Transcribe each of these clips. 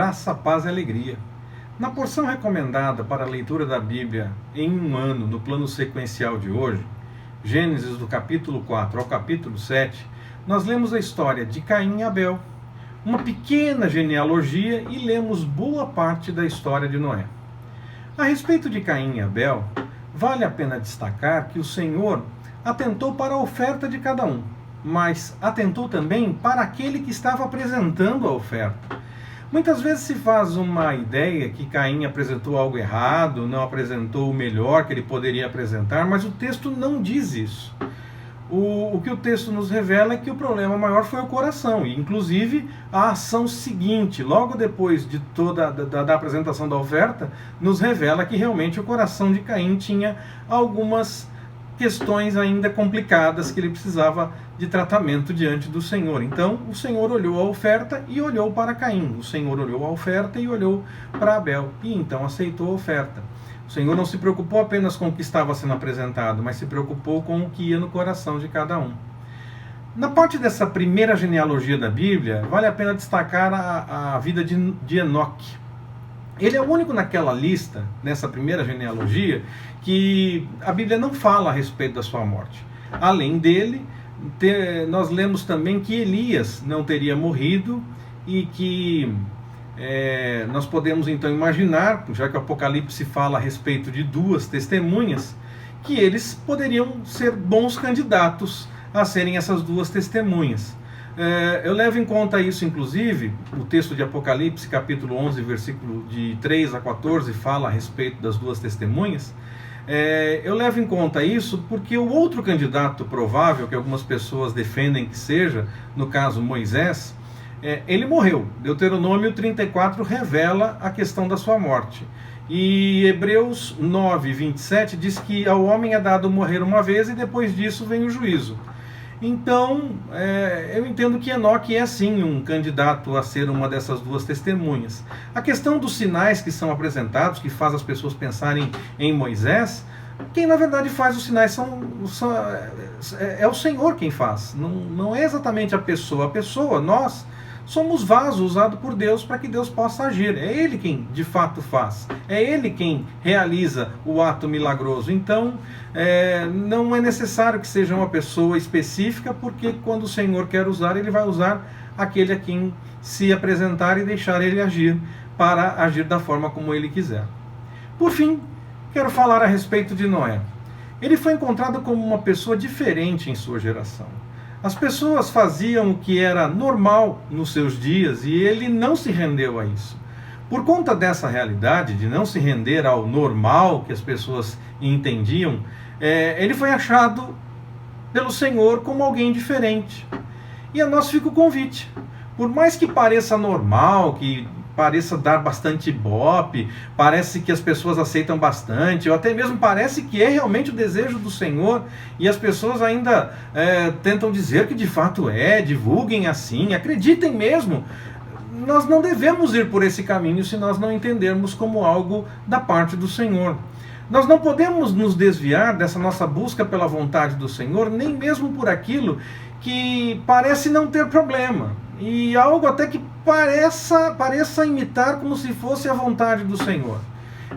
graça, paz e alegria. Na porção recomendada para a leitura da Bíblia em um ano, no plano sequencial de hoje, Gênesis do capítulo 4 ao capítulo 7, nós lemos a história de Caim e Abel, uma pequena genealogia e lemos boa parte da história de Noé. A respeito de Caim e Abel, vale a pena destacar que o Senhor atentou para a oferta de cada um, mas atentou também para aquele que estava apresentando a oferta. Muitas vezes se faz uma ideia que Caim apresentou algo errado, não apresentou o melhor que ele poderia apresentar, mas o texto não diz isso. O que o texto nos revela é que o problema maior foi o coração, e inclusive a ação seguinte, logo depois de toda da apresentação da oferta, nos revela que realmente o coração de Caim tinha algumas questões ainda complicadas que ele precisava de tratamento diante do Senhor. Então o Senhor olhou a oferta e olhou para Caim, o Senhor olhou a oferta e olhou para Abel, e então aceitou a oferta. O Senhor não se preocupou apenas com o que estava sendo apresentado, mas se preocupou com o que ia no coração de cada um. Na parte dessa primeira genealogia da Bíblia, vale a pena destacar a vida de Enoque. Ele é o único naquela lista, nessa primeira genealogia, que a Bíblia não fala a respeito da sua morte. Além dele, nós lemos também que Elias não teria morrido e que nós podemos então imaginar, já que o Apocalipse fala a respeito de duas testemunhas, que eles poderiam ser bons candidatos a serem essas duas testemunhas. Eu levo em conta isso, inclusive, o texto de Apocalipse, capítulo 11, versículo de 3 a 14, fala a respeito das duas testemunhas. Eu levo em conta isso porque o outro candidato provável, que algumas pessoas defendem que seja, no caso Moisés, ele morreu. Deuteronômio 34 revela a questão da sua morte. E Hebreus 9, 27 diz que ao homem é dado morrer uma vez e depois disso vem o juízo. Então, eu entendo que Enoque é sim um candidato a ser uma dessas duas testemunhas. A questão dos sinais que são apresentados, que faz as pessoas pensarem em Moisés, quem na verdade faz os sinais é o Senhor quem faz, não é exatamente a pessoa, nós somos vasos usados por Deus para que Deus possa agir. É Ele quem de fato faz. É Ele quem realiza o ato milagroso. Então, não é necessário que seja uma pessoa específica, porque quando o Senhor quer usar, Ele vai usar aquele a quem se apresentar e deixar Ele agir, para agir da forma como Ele quiser. Por fim, quero falar a respeito de Noé. Ele foi encontrado como uma pessoa diferente em sua geração. As pessoas faziam o que era normal nos seus dias e ele não se rendeu a isso. Por conta dessa realidade de não se render ao normal que as pessoas entendiam, ele foi achado pelo Senhor como alguém diferente. E a nós fica o convite. Por mais que pareça normal, que pareça dar bastante ibope, parece que as pessoas aceitam bastante, ou até mesmo parece que é realmente o desejo do Senhor, e as pessoas ainda tentam dizer que de fato divulguem assim, acreditem mesmo. Nós não devemos ir por esse caminho se nós não entendermos como algo da parte do Senhor. Nós não podemos nos desviar dessa nossa busca pela vontade do Senhor, nem mesmo por aquilo que parece não ter problema, e algo até que pareça imitar como se fosse a vontade do Senhor.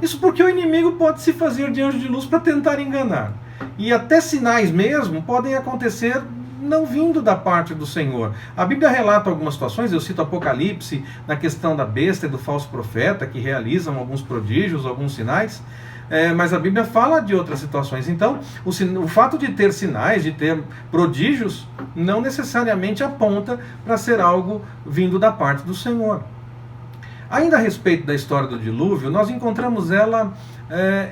Isso porque o inimigo pode se fazer de anjo de luz para tentar enganar. E até sinais mesmo podem acontecer não vindo da parte do Senhor. A Bíblia relata algumas situações, eu cito Apocalipse, na questão da besta e do falso profeta, que realizam alguns prodígios, alguns sinais, mas a Bíblia fala de outras situações. Então, o fato de ter sinais, de ter prodígios, não necessariamente aponta para ser algo vindo da parte do Senhor. Ainda a respeito da história do dilúvio, nós encontramos ela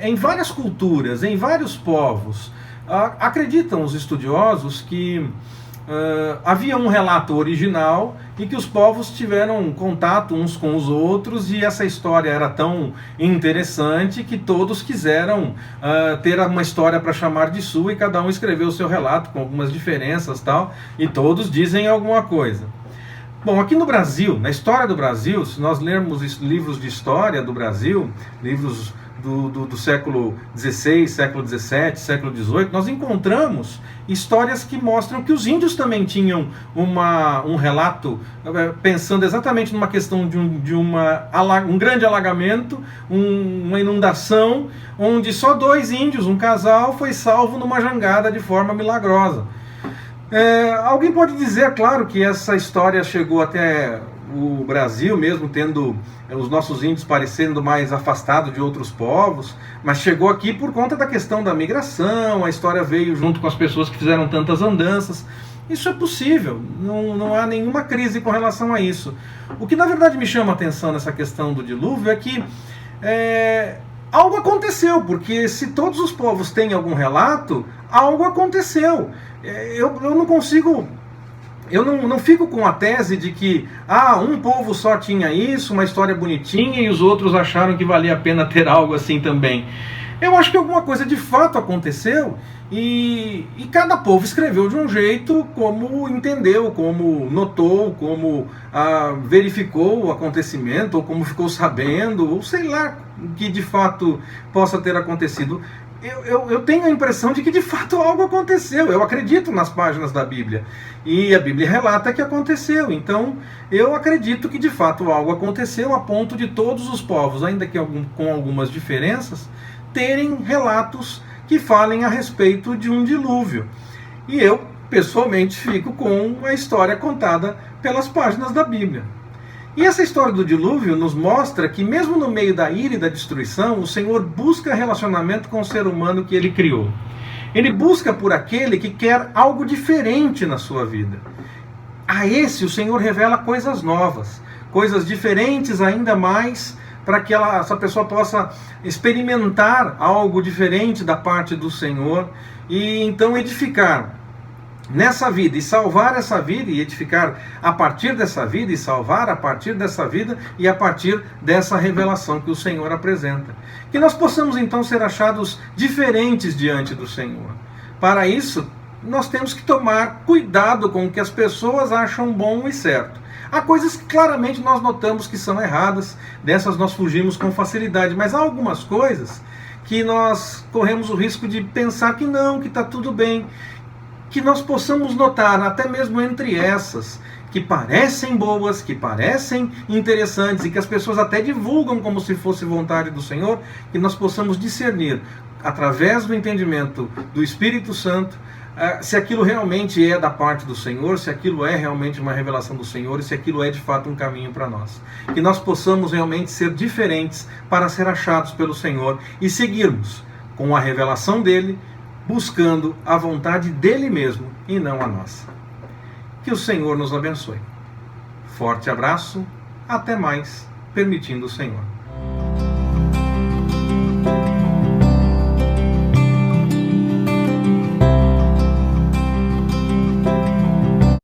em várias culturas, em vários povos. Acreditam os estudiosos que havia um relato original e que os povos tiveram contato uns com os outros, e essa história era tão interessante que todos quiseram ter uma história para chamar de sua, e cada um escreveu o seu relato com algumas diferenças e todos dizem alguma coisa. Bom, aqui no Brasil, na história do Brasil, se nós lermos livros de história do Brasil, livros do século XVI, século XVII, século XVIII, nós encontramos histórias que mostram que os índios também tinham um relato, pensando exatamente numa questão de um grande alagamento, uma inundação, onde só 2 índios, um casal, foi salvo numa jangada de forma milagrosa. Alguém pode dizer, claro, que essa história chegou até o Brasil, mesmo tendo os nossos índios parecendo mais afastados de outros povos, mas chegou aqui por conta da questão da migração, a história veio junto com as pessoas que fizeram tantas andanças. Isso é possível, não há nenhuma crise com relação a isso. O que na verdade me chama a atenção nessa questão do dilúvio é que algo aconteceu, porque se todos os povos têm algum relato, algo aconteceu. Eu não consigo... Eu não fico com a tese de que um povo só tinha isso, uma história bonitinha, e os outros acharam que valia a pena ter algo assim também. Eu acho que alguma coisa de fato aconteceu e cada povo escreveu de um jeito como entendeu, como notou, como verificou o acontecimento, ou como ficou sabendo, ou sei lá o que de fato possa ter acontecido. Eu tenho a impressão de que de fato algo aconteceu. Eu acredito nas páginas da Bíblia. E a Bíblia relata que aconteceu. Então eu acredito que de fato algo aconteceu a ponto de todos os povos, ainda que com algumas diferenças, terem relatos que falem a respeito de um dilúvio. E eu, pessoalmente, fico com a história contada pelas páginas da Bíblia. E essa história do dilúvio nos mostra que mesmo no meio da ira e da destruição, o Senhor busca relacionamento com o ser humano que Ele criou. Ele busca por aquele que quer algo diferente na sua vida. A esse o Senhor revela coisas novas, coisas diferentes ainda mais, para que essa pessoa possa experimentar algo diferente da parte do Senhor e então edificar nessa vida e salvar essa vida e edificar a partir dessa vida e salvar a partir dessa vida e a partir dessa revelação que o Senhor apresenta. Que nós possamos então ser achados diferentes diante do Senhor. Para isso, nós temos que tomar cuidado com o que as pessoas acham bom e certo. Há coisas que claramente nós notamos que são erradas, dessas nós fugimos com facilidade, mas há algumas coisas que nós corremos o risco de pensar que não, que está tudo bem, que nós possamos notar, até mesmo entre essas, que parecem boas, que parecem interessantes e que as pessoas até divulgam como se fosse vontade do Senhor, que nós possamos discernir, através do entendimento do Espírito Santo, se aquilo realmente é da parte do Senhor, se aquilo é realmente uma revelação do Senhor e se aquilo é de fato um caminho para nós. Que nós possamos realmente ser diferentes para ser achados pelo Senhor e seguirmos com a revelação dele, buscando a vontade dele mesmo e não a nossa. Que o Senhor nos abençoe. Forte abraço, até mais, permitindo o Senhor.